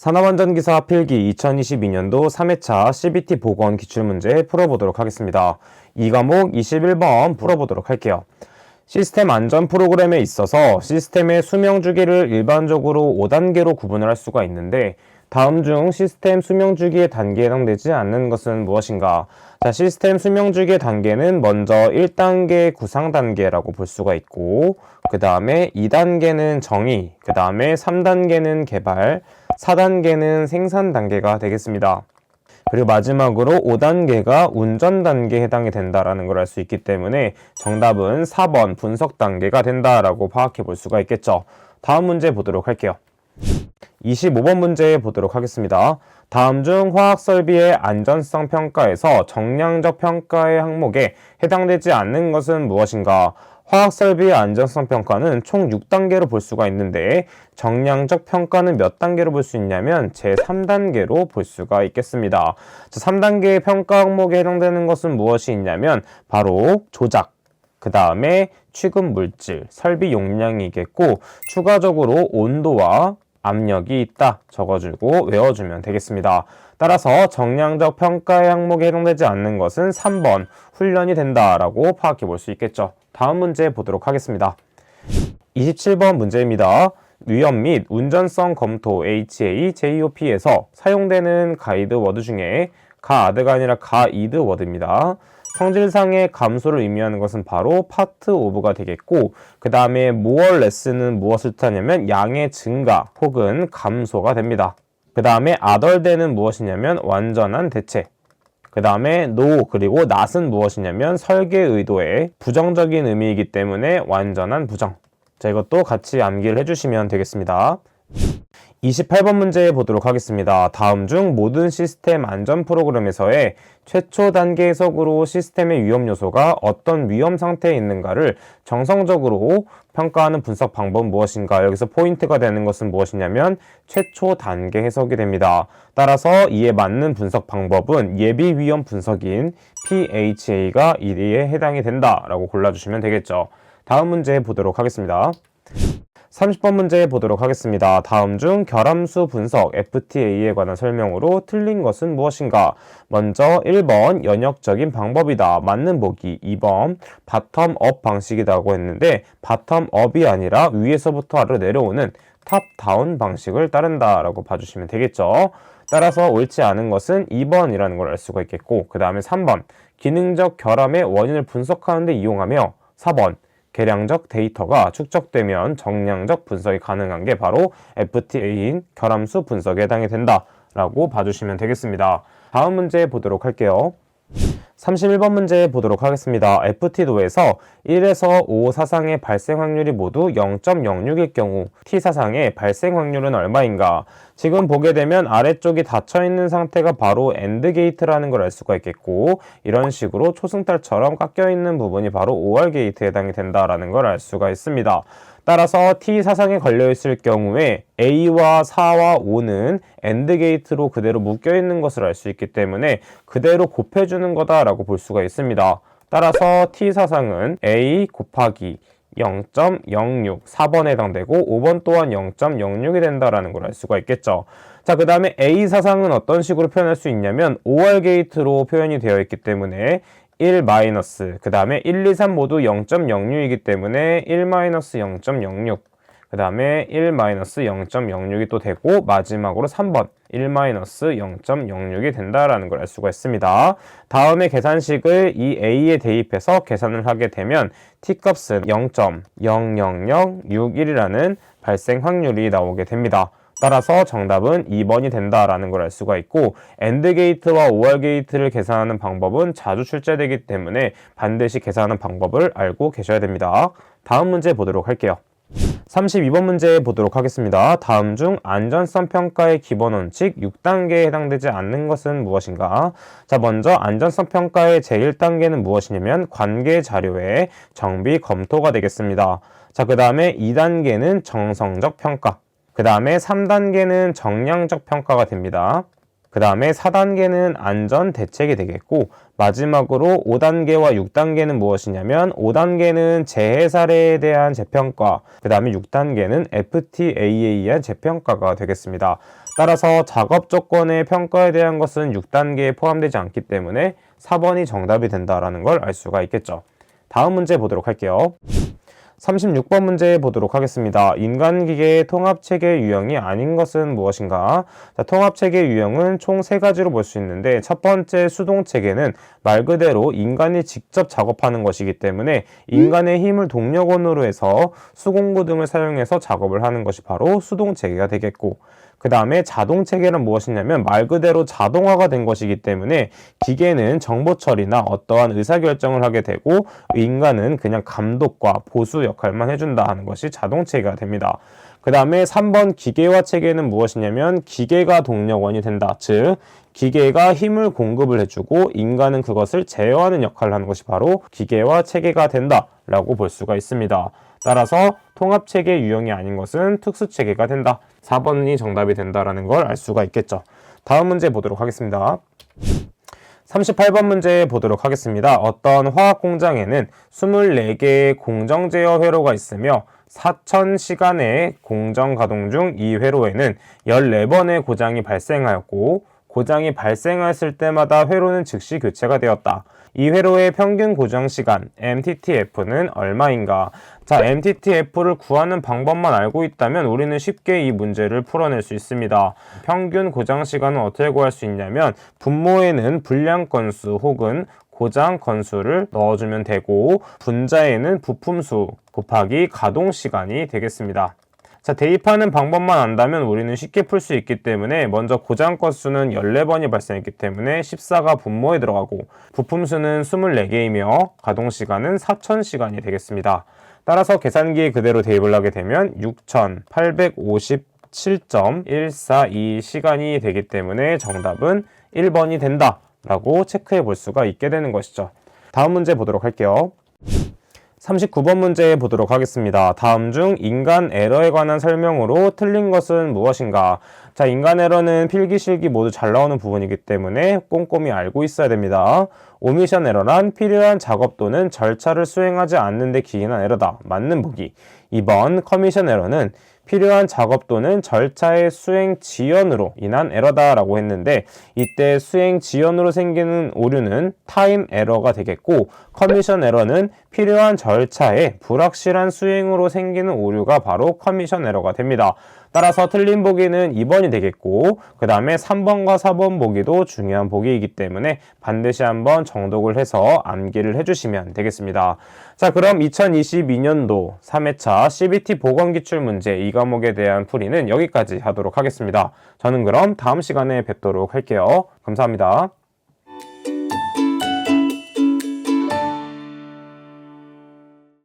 산업안전기사 필기 2022년도 3회차 CBT 보건 기출문제 풀어보도록 하겠습니다. 이 과목 21번 풀어보도록 할게요. 시스템 안전 프로그램에 있어서 시스템의 수명 주기를 일반적으로 5단계로 구분을 할 수가 있는데 다음 중 시스템 수명 주기의 단계에 해당되지 않는 것은 무엇인가? 자, 시스템 수명 주기의 단계는 먼저 1단계 구상 단계라고 볼 수가 있고 그 다음에 2단계는 정의, 그 다음에 3단계는 개발, 4단계는 생산 단계가 되겠습니다. 그리고 마지막으로 5단계가 운전 단계에 해당이 된다라는 걸 알 수 있기 때문에 정답은 4번 분석 단계가 된다라고 파악해 볼 수가 있겠죠. 다음 문제 보도록 할게요. 25번 문제 보도록 하겠습니다. 다음 중 화학 설비의 안전성 평가에서 정량적 평가의 항목에 해당되지 않는 것은 무엇인가? 화학 설비의 안전성 평가는 총 6단계로 볼 수가 있는데 정량적 평가는 몇 단계로 볼 수 있냐면 제3단계로 볼 수가 있겠습니다. 3단계의 평가 항목에 해당되는 것은 무엇이 있냐면 바로 조작, 그 다음에 취급 물질, 설비 용량이겠고 추가적으로 온도와 압력이 있다 적어주고 외워주면 되겠습니다. 따라서 정량적 평가의 항목에 해당되지 않는 것은 3번 훈련이 된다라고 파악해 볼 수 있겠죠. 다음 문제 보도록 하겠습니다. 27번 문제입니다. 위험 및 운전성 검토 HAJOP에서 사용되는 가이드 워드 중에 가아드가 아니라 가이드 워드입니다. 성질상의 감소를 의미하는 것은 바로 파트 오브가 되겠고 그 다음에 more less는 무엇을 뜻하냐면 양의 증가 혹은 감소가 됩니다. 그 다음에 otherthan은 무엇이냐면 완전한 대체, 그 다음에 no 그리고 not은 무엇이냐면 설계 의도의 부정적인 의미이기 때문에 완전한 부정. 자, 이것도 같이 암기를 해주시면 되겠습니다. 28번 문제 보도록 하겠습니다. 다음 중 모든 시스템 안전 프로그램에서의 최초 단계 해석으로 시스템의 위험 요소가 어떤 위험 상태에 있는가를 정성적으로 평가하는 분석 방법은 무엇인가? 여기서 포인트가 되는 것은 무엇이냐면 최초 단계 해석이 됩니다. 따라서 이에 맞는 분석 방법은 예비 위험 분석인 PHA가 이에 해당이 된다라고 골라주시면 되겠죠. 다음 문제 보도록 하겠습니다. 30번 문제 보도록 하겠습니다. 다음 중 결함수 분석 FTA에 관한 설명으로 틀린 것은 무엇인가? 먼저 1번 연역적인 방법이다. 맞는 보기. 2번 바텀업 방식이라고 했는데 바텀업이 아니라 위에서부터 아래로 내려오는 탑다운 방식을 따른다라고 봐주시면 되겠죠. 따라서 옳지 않은 것은 2번이라는 걸 알 수가 있겠고 그 다음에 3번 기능적 결함의 원인을 분석하는 데 이용하며 4번 계량적 데이터가 축적되면 정량적 분석이 가능한 게 바로 FTA인 결함수 분석에 해당이 된다라고 봐주시면 되겠습니다. 다음 문제 보도록 할게요. 31번 문제 보도록 하겠습니다. FT도에서 1에서 5 사상의 발생 확률이 모두 0.06일 경우 T 사상의 발생 확률은 얼마인가? 지금 보게 되면 아래쪽이 닫혀있는 상태가 바로 엔드 게이트라는 걸 알 수가 있겠고 이런 식으로 초승달처럼 깎여있는 부분이 바로 OR 게이트에 해당이 된다라는 걸 알 수가 있습니다. 따라서 T 사상에 걸려있을 경우에 A와 4와 5는 엔드 게이트로 그대로 묶여있는 것을 알 수 있기 때문에 그대로 곱해주는 거다라고 볼 수가 있습니다. 따라서 T 사상은 A 곱하기 0.06, 4번에 해당되고 5번 또한 0.06이 된다라는 걸 알 수가 있겠죠. 자, 그 다음에 A 사상은 어떤 식으로 표현할 수 있냐면 OR 게이트로 표현이 되어 있기 때문에 1 마이너스, 그 다음에 1, 2, 3 모두 0.06이기 때문에 1 마이너스 0.06, 그 다음에 1 마이너스 0.06이 또 되고 마지막으로 3번 1 마이너스 0.06이 된다라는 걸 알 수가 있습니다. 다음에 계산식을 이 A에 대입해서 계산을 하게 되면 T값은 0.00061이라는 발생 확률이 나오게 됩니다. 따라서 정답은 2번이 된다라는 걸 알 수가 있고 엔드 게이트와 OR 게이트를 계산하는 방법은 자주 출제되기 때문에 반드시 계산하는 방법을 알고 계셔야 됩니다. 다음 문제 보도록 할게요. 32번 문제 보도록 하겠습니다. 다음 중 안전성 평가의 기본 원칙 6단계에 해당되지 않는 것은 무엇인가? 자, 먼저 안전성 평가의 제1단계는 무엇이냐면 관계 자료의 정비 검토가 되겠습니다. 자, 그 다음에 2단계는 정성적 평가, 그 다음에 3단계는 정량적 평가가 됩니다. 그 다음에 4단계는 안전 대책이 되겠고 마지막으로 5단계와 6단계는 무엇이냐면 5단계는 재해 사례에 대한 재평가, 그 다음에 6단계는 FTA에 의한 재평가가 되겠습니다. 따라서 작업 조건의 평가에 대한 것은 6단계에 포함되지 않기 때문에 4번이 정답이 된다라는 걸 알 수가 있겠죠. 다음 문제 보도록 할게요. 36번 문제 보도록 하겠습니다. 인간기계의 통합체계 유형이 아닌 것은 무엇인가? 자, 통합체계 유형은 총 3가지로 볼 수 있는데 첫 번째 수동체계는 말 그대로 인간이 직접 작업하는 것이기 때문에 인간의 힘을 동력원으로 해서 수공구 등을 사용해서 작업을 하는 것이 바로 수동체계가 되겠고, 그 다음에 자동체계는 무엇이냐면 말 그대로 자동화가 된 것이기 때문에 기계는 정보 처리나 어떠한 의사결정을 하게 되고 인간은 그냥 감독과 보수 역할만 해준다 하는 것이 자동체계가 됩니다. 그 다음에 3번 기계화 체계는 무엇이냐면 기계가 동력원이 된다. 즉 기계가 힘을 공급을 해주고 인간은 그것을 제어하는 역할을 하는 것이 바로 기계화 체계가 된다 라고 볼 수가 있습니다. 따라서 통합체계 유형이 아닌 것은 특수체계가 된다. 4번이 정답이 된다라는 걸 알 수가 있겠죠. 다음 문제 보도록 하겠습니다. 38번 문제 보도록 하겠습니다. 어떤 화학 공장에는 24개의 공정 제어 회로가 있으며 4,000시간의 공정 가동 중 이 회로에는 14번의 고장이 발생하였고 고장이 발생했을 때마다 회로는 즉시 교체가 되었다. 이 회로의 평균 고정 시간 MTTF는 얼마인가? 자, MTTF를 구하는 방법만 알고 있다면 우리는 쉽게 이 문제를 풀어낼 수 있습니다. 평균 고장 시간은 어떻게 구할 수 있냐면 분모에는 불량 건수 혹은 고장 건수를 넣어주면 되고 분자에는 부품수 곱하기 가동 시간이 되겠습니다. 자, 대입하는 방법만 안다면 우리는 쉽게 풀 수 있기 때문에 먼저 고장 건수는 14번이 발생했기 때문에 14가 분모에 들어가고 부품수는 24개이며 가동시간은 4000시간이 되겠습니다. 따라서 계산기에 그대로 대입을 하게 되면 6857.142시간이 되기 때문에 정답은 1번이 된다 라고 체크해 볼 수가 있게 되는 것이죠. 다음 문제 보도록 할게요. 39번 문제 보도록 하겠습니다. 다음 중 인간 에러에 관한 설명으로 틀린 것은 무엇인가? 자, 인간 에러는 필기, 실기 모두 잘 나오는 부분이기 때문에 꼼꼼히 알고 있어야 됩니다. 오미션 에러란 필요한 작업 또는 절차를 수행하지 않는 데 기인한 에러다. 맞는 보기. 2번 커미션 에러는 필요한 작업 또는 절차의 수행 지연으로 인한 에러다라고 했는데 이때 수행 지연으로 생기는 오류는 타임 에러가 되겠고 커미션 에러는 필요한 절차의 불확실한 수행으로 생기는 오류가 바로 커미션 에러가 됩니다. 따라서 틀린 보기는 2번이 되겠고 그 다음에 3번과 4번 보기도 중요한 보기이기 때문에 반드시 한번 정독을 해서 암기를 해주시면 되겠습니다. 자, 그럼 2022년도 3회차 CBT 보건기출 문제 이 과목에 대한 풀이는 여기까지 하도록 하겠습니다. 저는 그럼 다음 시간에 뵙도록 할게요. 감사합니다.